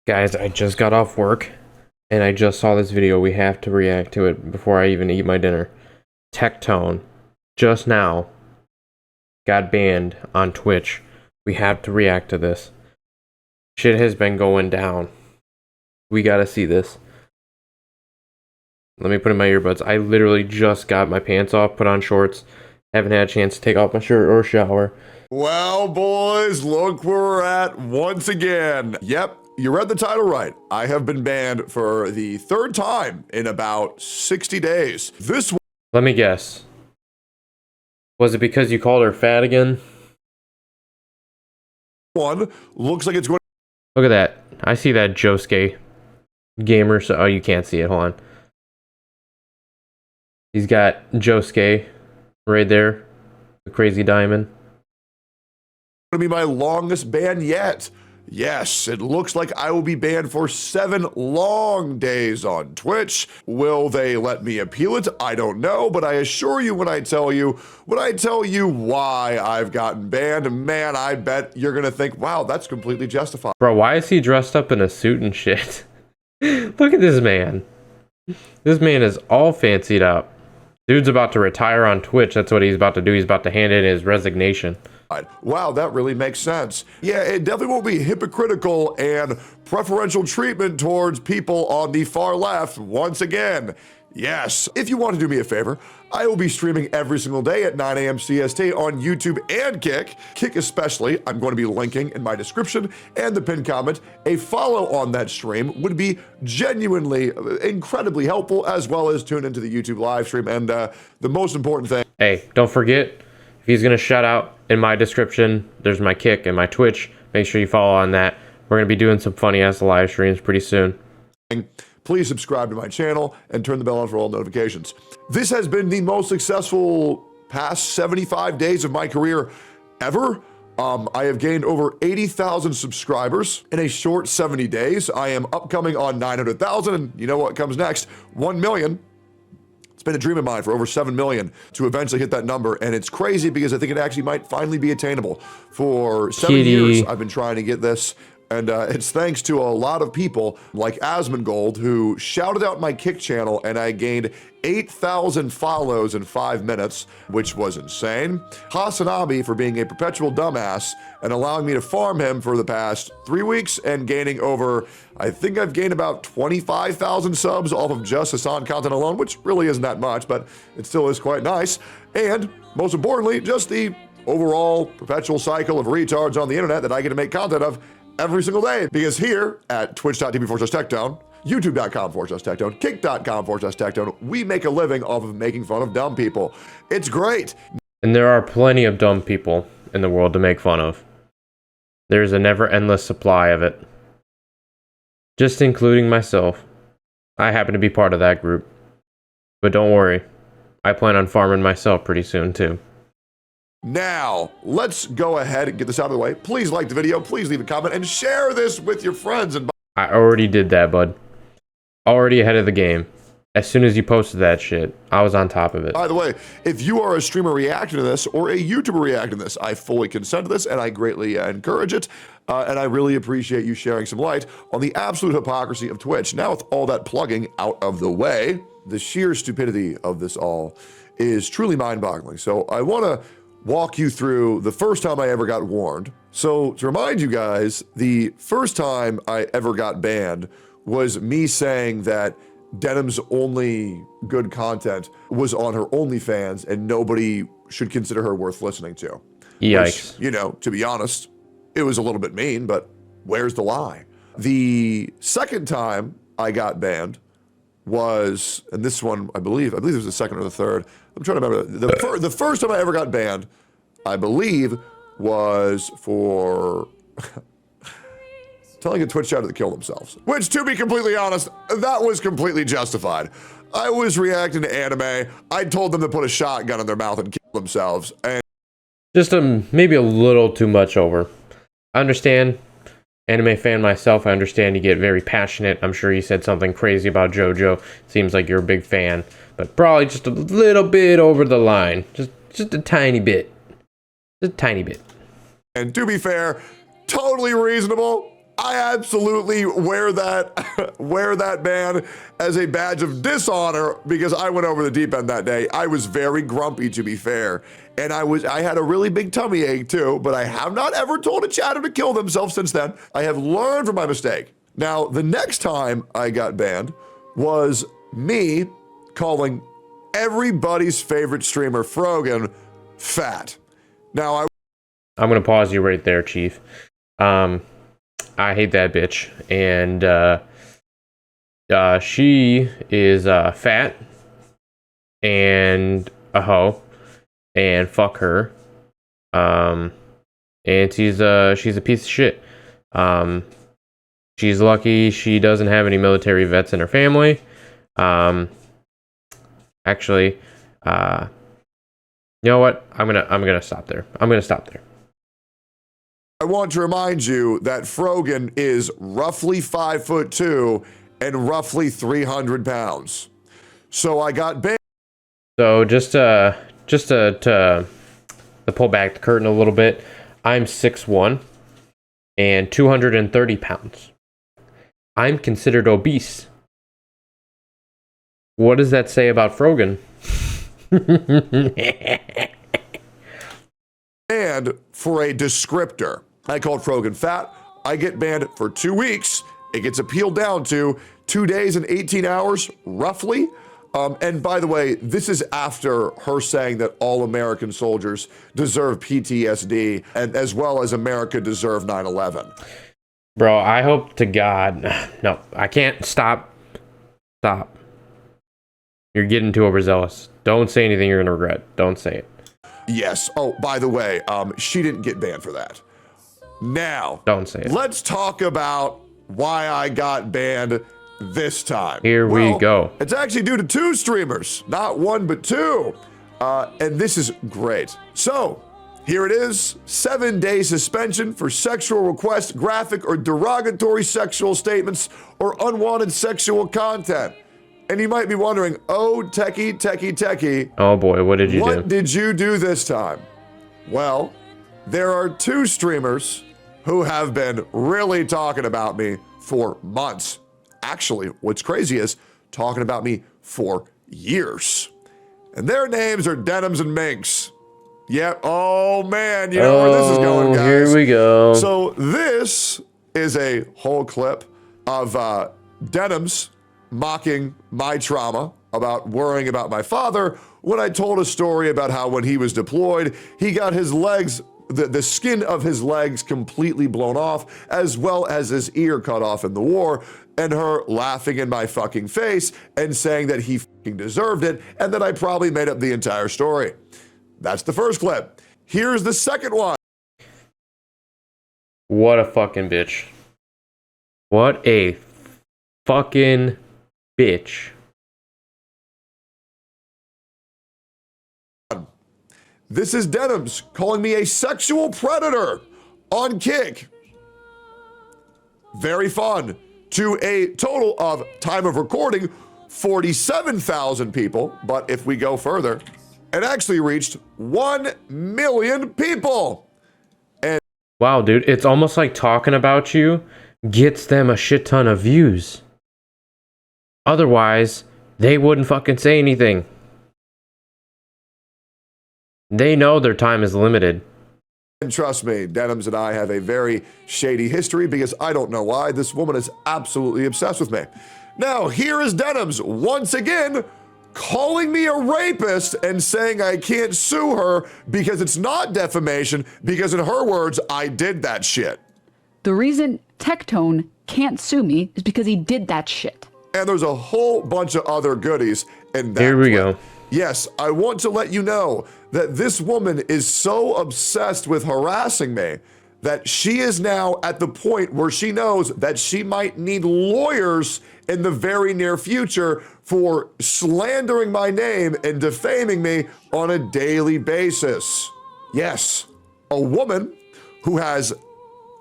Guys, I just got off work, and I just saw this video. We have to react to it before I even eat my dinner. Tectone, just now, got banned on Twitch. We have to react to this. Shit has been going down. We gotta see this. Let me put in my earbuds. I literally just got my pants off, put on shorts. Haven't had a chance to take off my shirt or shower. Well, boys, look where we're at once again. Yep, you read the title right. I have been banned for the third time in about 60 days. This Let me guess. Was it because you called her fat again? one looks like it's going. Look at that. I see that Josuke gamer. So, oh, you can't see it. Hold on. He's got Josuke right there. The crazy diamond. To be my longest ban yet. Yes, it looks like I will be banned for 7 long days on Twitch. Will they let me appeal it? I don't know, but I assure you when I tell you why I've gotten banned, man, I bet you're gonna think, wow, that's completely justified. Bro, why is he dressed up in a suit and shit? Look at this man. This man is all fancied up. Dude's about to retire on Twitch. That's what he's about to do. He's about to hand in his resignation. Wow, that really makes sense. Yeah, it definitely won't be hypocritical and preferential treatment towards people on the far left once again. Yes, if you want to do me a favor, I will be streaming every single day at 9 a.m. CST on YouTube and Kick. Kick especially, I'm going to be linking in my description and the pinned comment. A follow on that stream would be genuinely, incredibly helpful, as well as tune into the YouTube live stream. And the most important thing. Hey, don't forget, if he's going to shout out in my description, there's my Kick and my Twitch. Make sure you follow on that. We're going to be doing some funny ass live streams pretty soon. Please subscribe to my channel and turn the bell on for all notifications. This has been the most successful past 75 days of my career ever. I have gained over 80,000 subscribers in a short 70 days. I am upcoming on 900,000, and you know what comes next? 1 million. It's been a dream of mine for over 7 million to eventually hit that number, and it's crazy because I think it actually might finally be attainable. For 7 years, I've been trying to get this. And it's thanks to a lot of people like Asmongold who shouted out my Kick channel, and I gained 8,000 follows in 5 minutes, which was insane. Hasanabi for being a perpetual dumbass and allowing me to farm him for the past 3 weeks and gaining over, I think I've gained about 25,000 subs off of just Hassan content alone, which really isn't that much, but it still is quite nice. And most importantly, just the overall perpetual cycle of retards on the internet that I get to make content of every single day, because here at twitch.tv/Techtone, youtube.com/Techtone, kick.com/Techtone, we make a living off of making fun of dumb people. It's great. And there are plenty of dumb people in the world to make fun of. There's a never-endless supply of it. Just including myself. I happen to be part of that group. But don't worry, I plan on farming myself pretty soon too. Now, let's go ahead and get this out of the way. Please like the video, please leave a comment, and share this with your friends. And I already did that, bud. Already ahead of the game. As soon as you posted that shit, I was on top of it. By the way, if you are a streamer reacting to this or a YouTuber reacting to this, I fully consent to this and I greatly encourage it. And I really appreciate you sharing some light on the absolute hypocrisy of Twitch. Now, with all that plugging out of the way, the sheer stupidity of this all is truly mind-boggling. So I want to walk you through the first time I ever got warned. So to remind you guys, the first time I ever got banned was me saying that Denim's only good content was on her OnlyFans and nobody should consider her worth listening to. Yikes. Which, you know, to be honest, it was a little bit mean, but where's the lie? The second time I got banned was, and this one, I believe it was the second or the third. I'm trying to remember. The first time I ever got banned, I believe, was for telling a Twitch chatter to kill themselves. Which, to be completely honest, that was completely justified. I was reacting to anime. I told them to put a shotgun in their mouth and kill themselves. And just maybe a little too much over. I understand. Anime fan myself, I understand you get very passionate. I'm sure you said something crazy about JoJo. Seems like you're a big fan, but probably just a little bit over the line. Just a tiny bit. Just a tiny bit. And to be fair, totally reasonable. I absolutely wear that ban as a badge of dishonor because I went over the deep end that day. I was very grumpy, to be fair, and I had a really big tummy ache too, but I have not ever told a chatter to kill themselves since then. I have learned from my mistake. Now, the next time I got banned was me calling everybody's favorite streamer, Frogan, fat. Now, I'm gonna pause you right there, Chief. I hate that bitch, and she is fat and a hoe, and fuck her. And she's a piece of shit. She's lucky she doesn't have any military vets in her family. Actually, you know what? I'm gonna stop there. I want to remind you that Frogan is roughly 5'2" and roughly 300 pounds. So I got banned. So just to pull back the curtain a little bit, I'm 6'1" and 230 pounds. I'm considered obese. What does that say about Frogan? Banned for a descriptor. I called Frogan fat. I get banned for 2 weeks. It gets appealed down to 2 days and 18 hours, roughly. And by the way, this is after her saying that all American soldiers deserve PTSD, and as well as America deserve 9/11. Bro, I hope to God. No, I can't. Stop. You're getting too overzealous. Don't say anything you're gonna regret. Don't say it. Yes. Oh, by the way, she didn't get banned for that. Now, don't say it. Let's talk about why I got banned this time. Here we go. It's actually due to 2 streamers, not 1 but 2. And this is great. So, here it is, 7-day suspension for sexual requests, graphic or derogatory sexual statements, or unwanted sexual content. And you might be wondering, oh, techie. Oh boy, what did you do? What did you do this time? Well, there are 2 streamers who have been really talking about me for months. Actually, what's crazy is talking about me for years. And their names are Denims and Minks. Yep. Oh man, you know where this is going, guys. Here we go. So this is a whole clip of Denims mocking my trauma about worrying about my father when I told a story about how when he was deployed, he got his legs, the skin of his legs completely blown off, as well as his ear cut off in the war, and her laughing in my fucking face and saying that he fucking deserved it and that I probably made up the entire story. That's the first clip. Here's the second one. What a fucking bitch. What a fucking bitch. This is Denims calling me a sexual predator on Kick. Very fun. To a total of, time of recording, 47,000 people. But if we go further, it actually reached 1 million people. And wow, dude, it's almost like talking about you gets them a shit ton of views. Otherwise, they wouldn't fucking say anything. They know their time is limited. And trust me, Denims and I have a very shady history because I don't know why. This woman is absolutely obsessed with me. Now, here is Denims once again calling me a rapist and saying I can't sue her because it's not defamation, because in her words, I did that shit. The reason Tectone can't sue me is because he did that shit. And there's a whole bunch of other goodies in that Here we clip. go. Yes, I want to let you know that this woman is so obsessed with harassing me that she is now at the point where she knows that she might need lawyers in the very near future for slandering my name and defaming me on a daily basis. Yes, a woman who has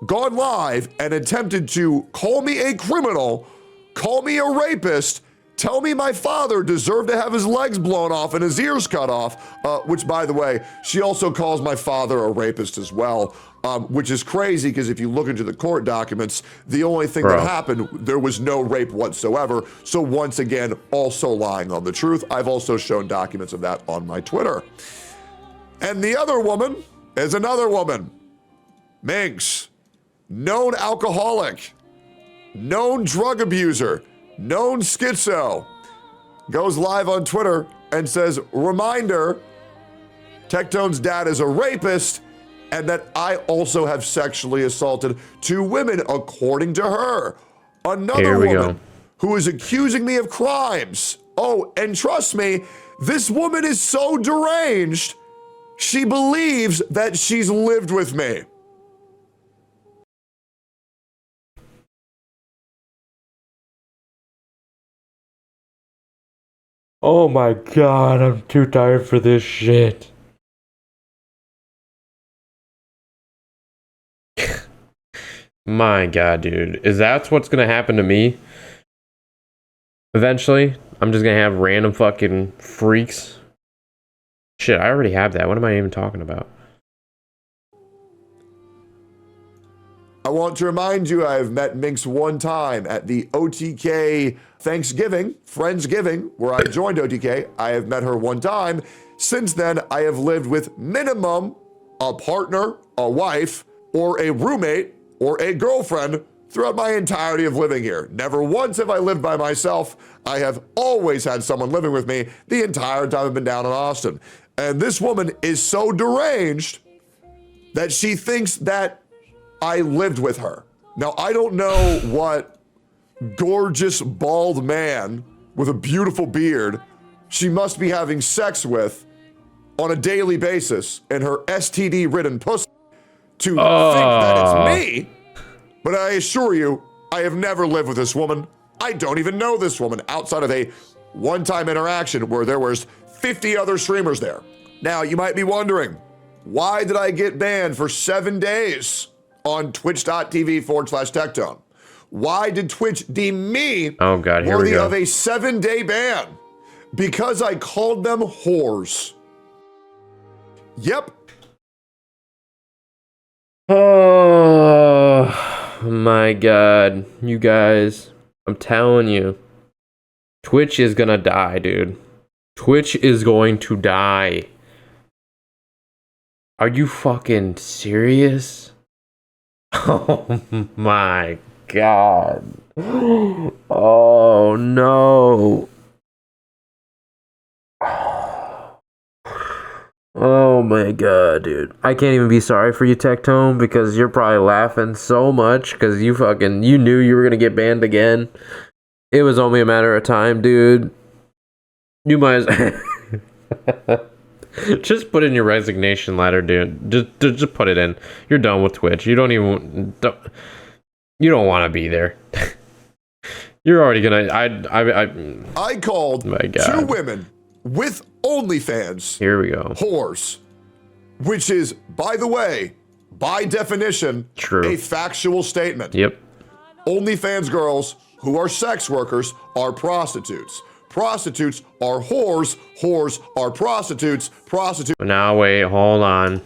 gone live and attempted to call me a criminal, call me a rapist, tell me my father deserved to have his legs blown off and his ears cut off, which, by the way, she also calls my father a rapist as well. which is crazy because if you look into the court documents, the only thing that happened, there was no rape whatsoever. So once again, also lying on the truth. I've also shown documents of that on my Twitter. And the other woman is another woman. Minx, known alcoholic, known drug abuser, known schizo, goes live on Twitter and says, reminder, Tectone's dad is a rapist and that I also have sexually assaulted 2 women, according to her. Another woman who is accusing me of crimes. Oh, and trust me, this woman is so deranged, she believes that she's lived with me. Oh my god, I'm too tired for this shit. My god, dude. Is that what's gonna happen to me? Eventually, I'm just gonna have random fucking freaks. Shit, I already have that. What am I even talking about? I want to remind you, I've met Minx one time at the OTK Thanksgiving, Friendsgiving, where I joined OTK. I have met her one time. Since then, I have lived with minimum a partner, a wife, or a roommate, or a girlfriend throughout my entirety of living here. Never once have I lived by myself. I have always had someone living with me the entire time I've been down in Austin. And this woman is so deranged that she thinks that I lived with her. Now, I don't know what gorgeous bald man with a beautiful beard she must be having sex with on a daily basis in her STD-ridden pussy to think that it's me. But I assure you, I have never lived with this woman. I don't even know this woman outside of a one-time interaction where there was 50 other streamers there. Now, you might be wondering, why did I get banned for 7 days on twitch.tv/Tectone? Why did Twitch deem me worthy of a 7-day ban? Because I called them whores. Yep. Oh my god. You guys, I'm telling you. Twitch is gonna die, dude. Twitch is going to die. Are you fucking serious? Oh my god. Oh no. Oh my god, dude. I can't even be sorry for you, Tectone, because you're probably laughing so much because you knew you were gonna get banned again. It was only a matter of time, dude. You might just put in your resignation letter, dude. Just put it in. You're done with Twitch. You don't want to be there. You're already gonna. I called my God. 2 women with OnlyFans. Here we go. Whores, which is, by the way, by definition, true. A factual statement. Yep. OnlyFans girls who are sex workers are prostitutes. Prostitutes are whores. Whores are prostitutes. Prostitutes. Now wait, hold on.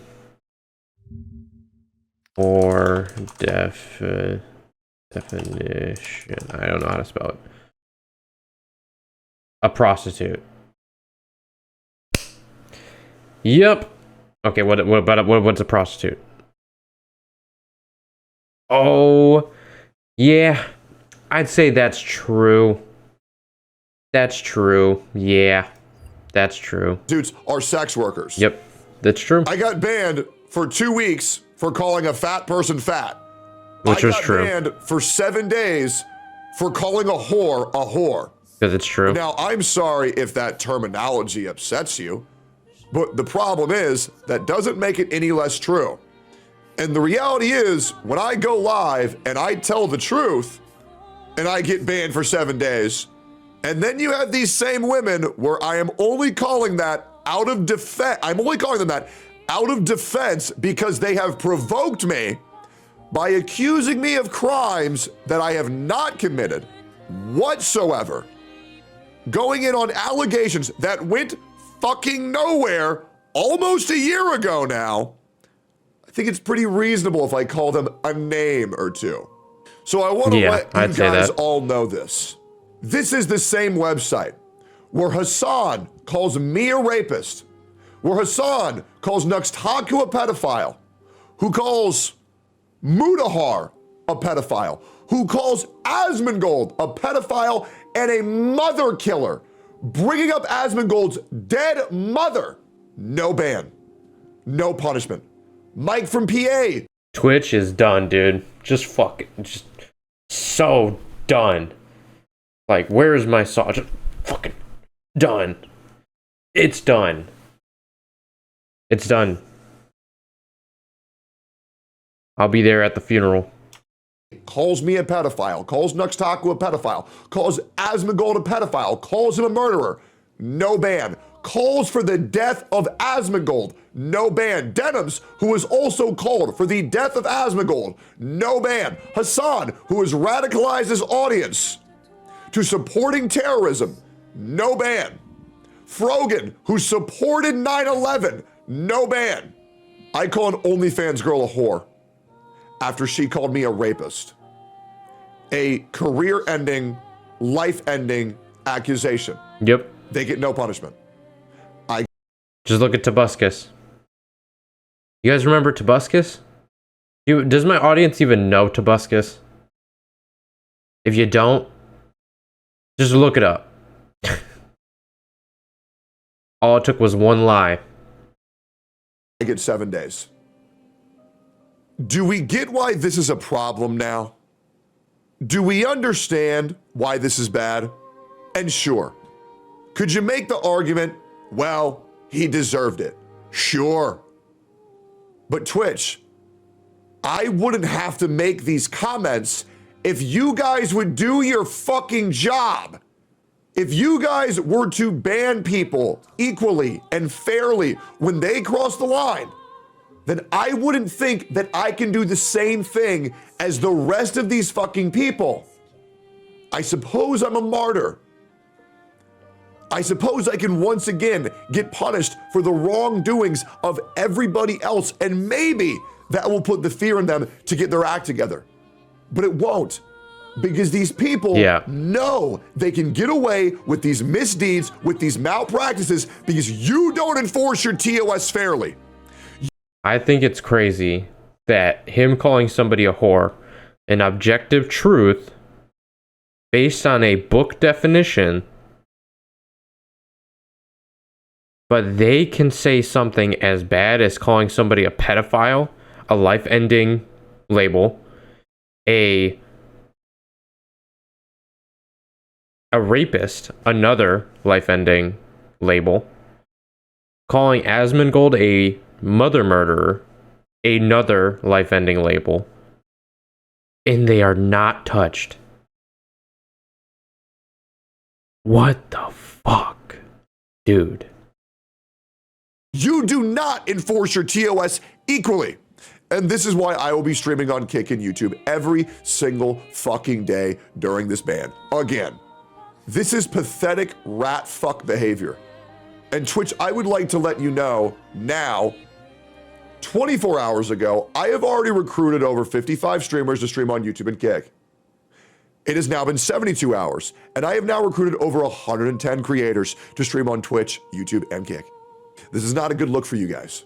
For definition, I don't know how to spell it. A prostitute. Yep. Okay, what's a prostitute? Oh, yeah. I'd say that's true. That's true. Yeah. That's true. Dudes are sex workers. Yep. That's true. I got banned for 2 weeks for calling a fat person fat. Which was true. I got banned for 7 days for calling a whore a whore. Because it's true. Now, I'm sorry if that terminology upsets you, but the problem is that doesn't make it any less true. And the reality is, when I go live and I tell the truth and I get banned for 7 days, and then you have these same women where I am only calling that out of defense. I'm only calling them that out of defense because they have provoked me by accusing me of crimes that I have not committed whatsoever. Going in on allegations that went fucking nowhere almost a year ago now. think it's pretty reasonable if I call them a name or two. So I want to let you I'd say guys that. all know this. This is the same website where Hassan calls me a rapist, where Hassan calls Nuxtaku a pedophile, who calls Mudahar a pedophile, who calls Asmongold a pedophile and a mother killer, bringing up Asmongold's dead mother. No ban, no punishment. Mike from PA. Twitch is done, dude. Just so done. Like, where's my saw? Just fucking done. It's done. It's done. I'll be there at the funeral. Calls me a pedophile, calls Nuxtaku a pedophile, calls Asmongold a pedophile, calls him a murderer. No ban. Calls for the death of Asmongold. No ban. Denims, who was also called for the death of Asmongold. No ban. Hassan, who has radicalized his audience to supporting terrorism. No ban. Frogan, who supported 9/11. No ban. I call an OnlyFans girl a whore after she called me a rapist. A career-ending, life-ending accusation. Yep. They get no punishment. Just look at Tobuscus. You guys remember Tobuscus? Does my audience even know Tobuscus? If you don't, just look it up. All it took was one lie. I get 7 days. Do we get why this is a problem now? Do we understand why this is bad? And sure, could you make the argument, well, he deserved it? Sure. But Twitch, I wouldn't have to make these comments if you guys would do your fucking job. If you guys were to ban people equally and fairly when they cross the line, then I wouldn't think that I can do the same thing as the rest of these fucking people. I suppose I'm a martyr. I suppose I can once again get punished for the wrongdoings of everybody else, and maybe that will put the fear in them to get their act together. But it won't, because these people know they can get away with these misdeeds, with these malpractices, because you don't enforce your TOS fairly. I think it's crazy that him calling somebody a whore, an objective truth, based on a book definition, but they can say something as bad as calling somebody a pedophile, a life-ending label, a rapist, another life-ending label, calling Asmongold a mother murderer, another life-ending label, and they are not touched. What the fuck, dude? You do not enforce your TOS equally. And this is why I will be streaming on Kick and YouTube every single fucking day during this ban. Again, this is pathetic rat fuck behavior. And Twitch, I would like to let you know now, 24 hours ago, I have already recruited over 55 streamers to stream on YouTube and Kick. It has now been 72 hours, and I have now recruited over 110 creators to stream on Twitch, YouTube, and Kick. This is not a good look for you guys.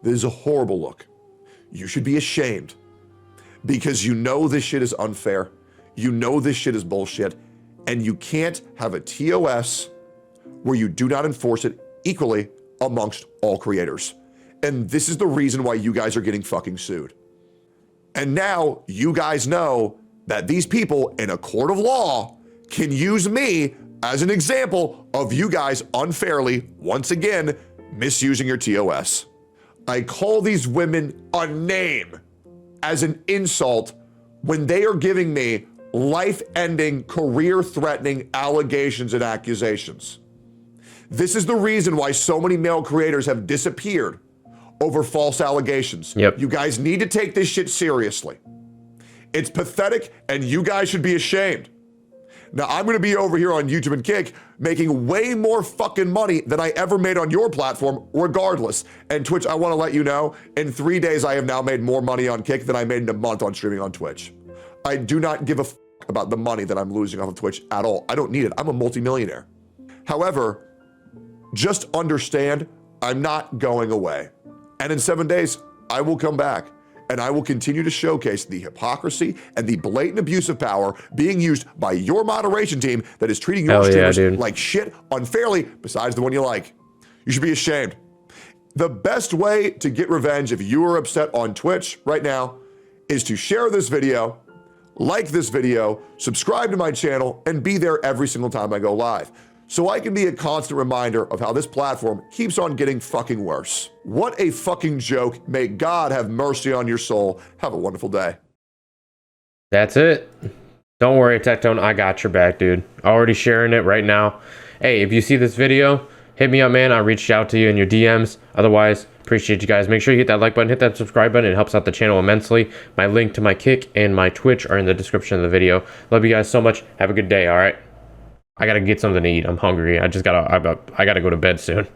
This is a horrible look. You should be ashamed because you know this shit is unfair. You know this shit is bullshit, and you can't have a TOS where you do not enforce it equally amongst all creators. And this is the reason why you guys are getting fucking sued. And now you guys know that these people in a court of law can use me as an example of you guys unfairly, once again, misusing your TOS. I call these women a name as an insult when they are giving me life-ending, career-threatening allegations and accusations. This is the reason why so many male creators have disappeared over false allegations. Yep. You guys need to take this shit seriously. It's pathetic, and you guys should be ashamed. Now, I'm going to be over here on YouTube and Kick making way more fucking money than I ever made on your platform, regardless. And Twitch, I want to let you know, in 3 days, I have now made more money on Kick than I made in a month on streaming on Twitch. I do not give a fuck about the money that I'm losing off of Twitch at all. I don't need it. I'm a multimillionaire. However, just understand, I'm not going away. And in 7 days, I will come back. And I will continue to showcase the hypocrisy and the blatant abuse of power being used by your moderation team that is treating your streamers like shit unfairly, besides the one you like. You should be ashamed. The best way to get revenge if you are upset on Twitch right now is to share this video, like this video, subscribe to my channel, and be there every single time I go live, so I can be a constant reminder of how this platform keeps on getting fucking worse. What a fucking joke. May God have mercy on your soul. Have a wonderful day. That's it. Don't worry, Techtone, I got your back, dude. Already sharing it right now. Hey, if you see this video, hit me up, man. I'll reach out to you in your DMs. Otherwise, appreciate you guys. Make sure you hit that like button, hit that subscribe button. It helps out the channel immensely. My link to my Kick and my Twitch are in the description of the video. Love you guys so much. Have a good day, all right? I gotta get something to eat. I'm hungry. I gotta go to bed soon.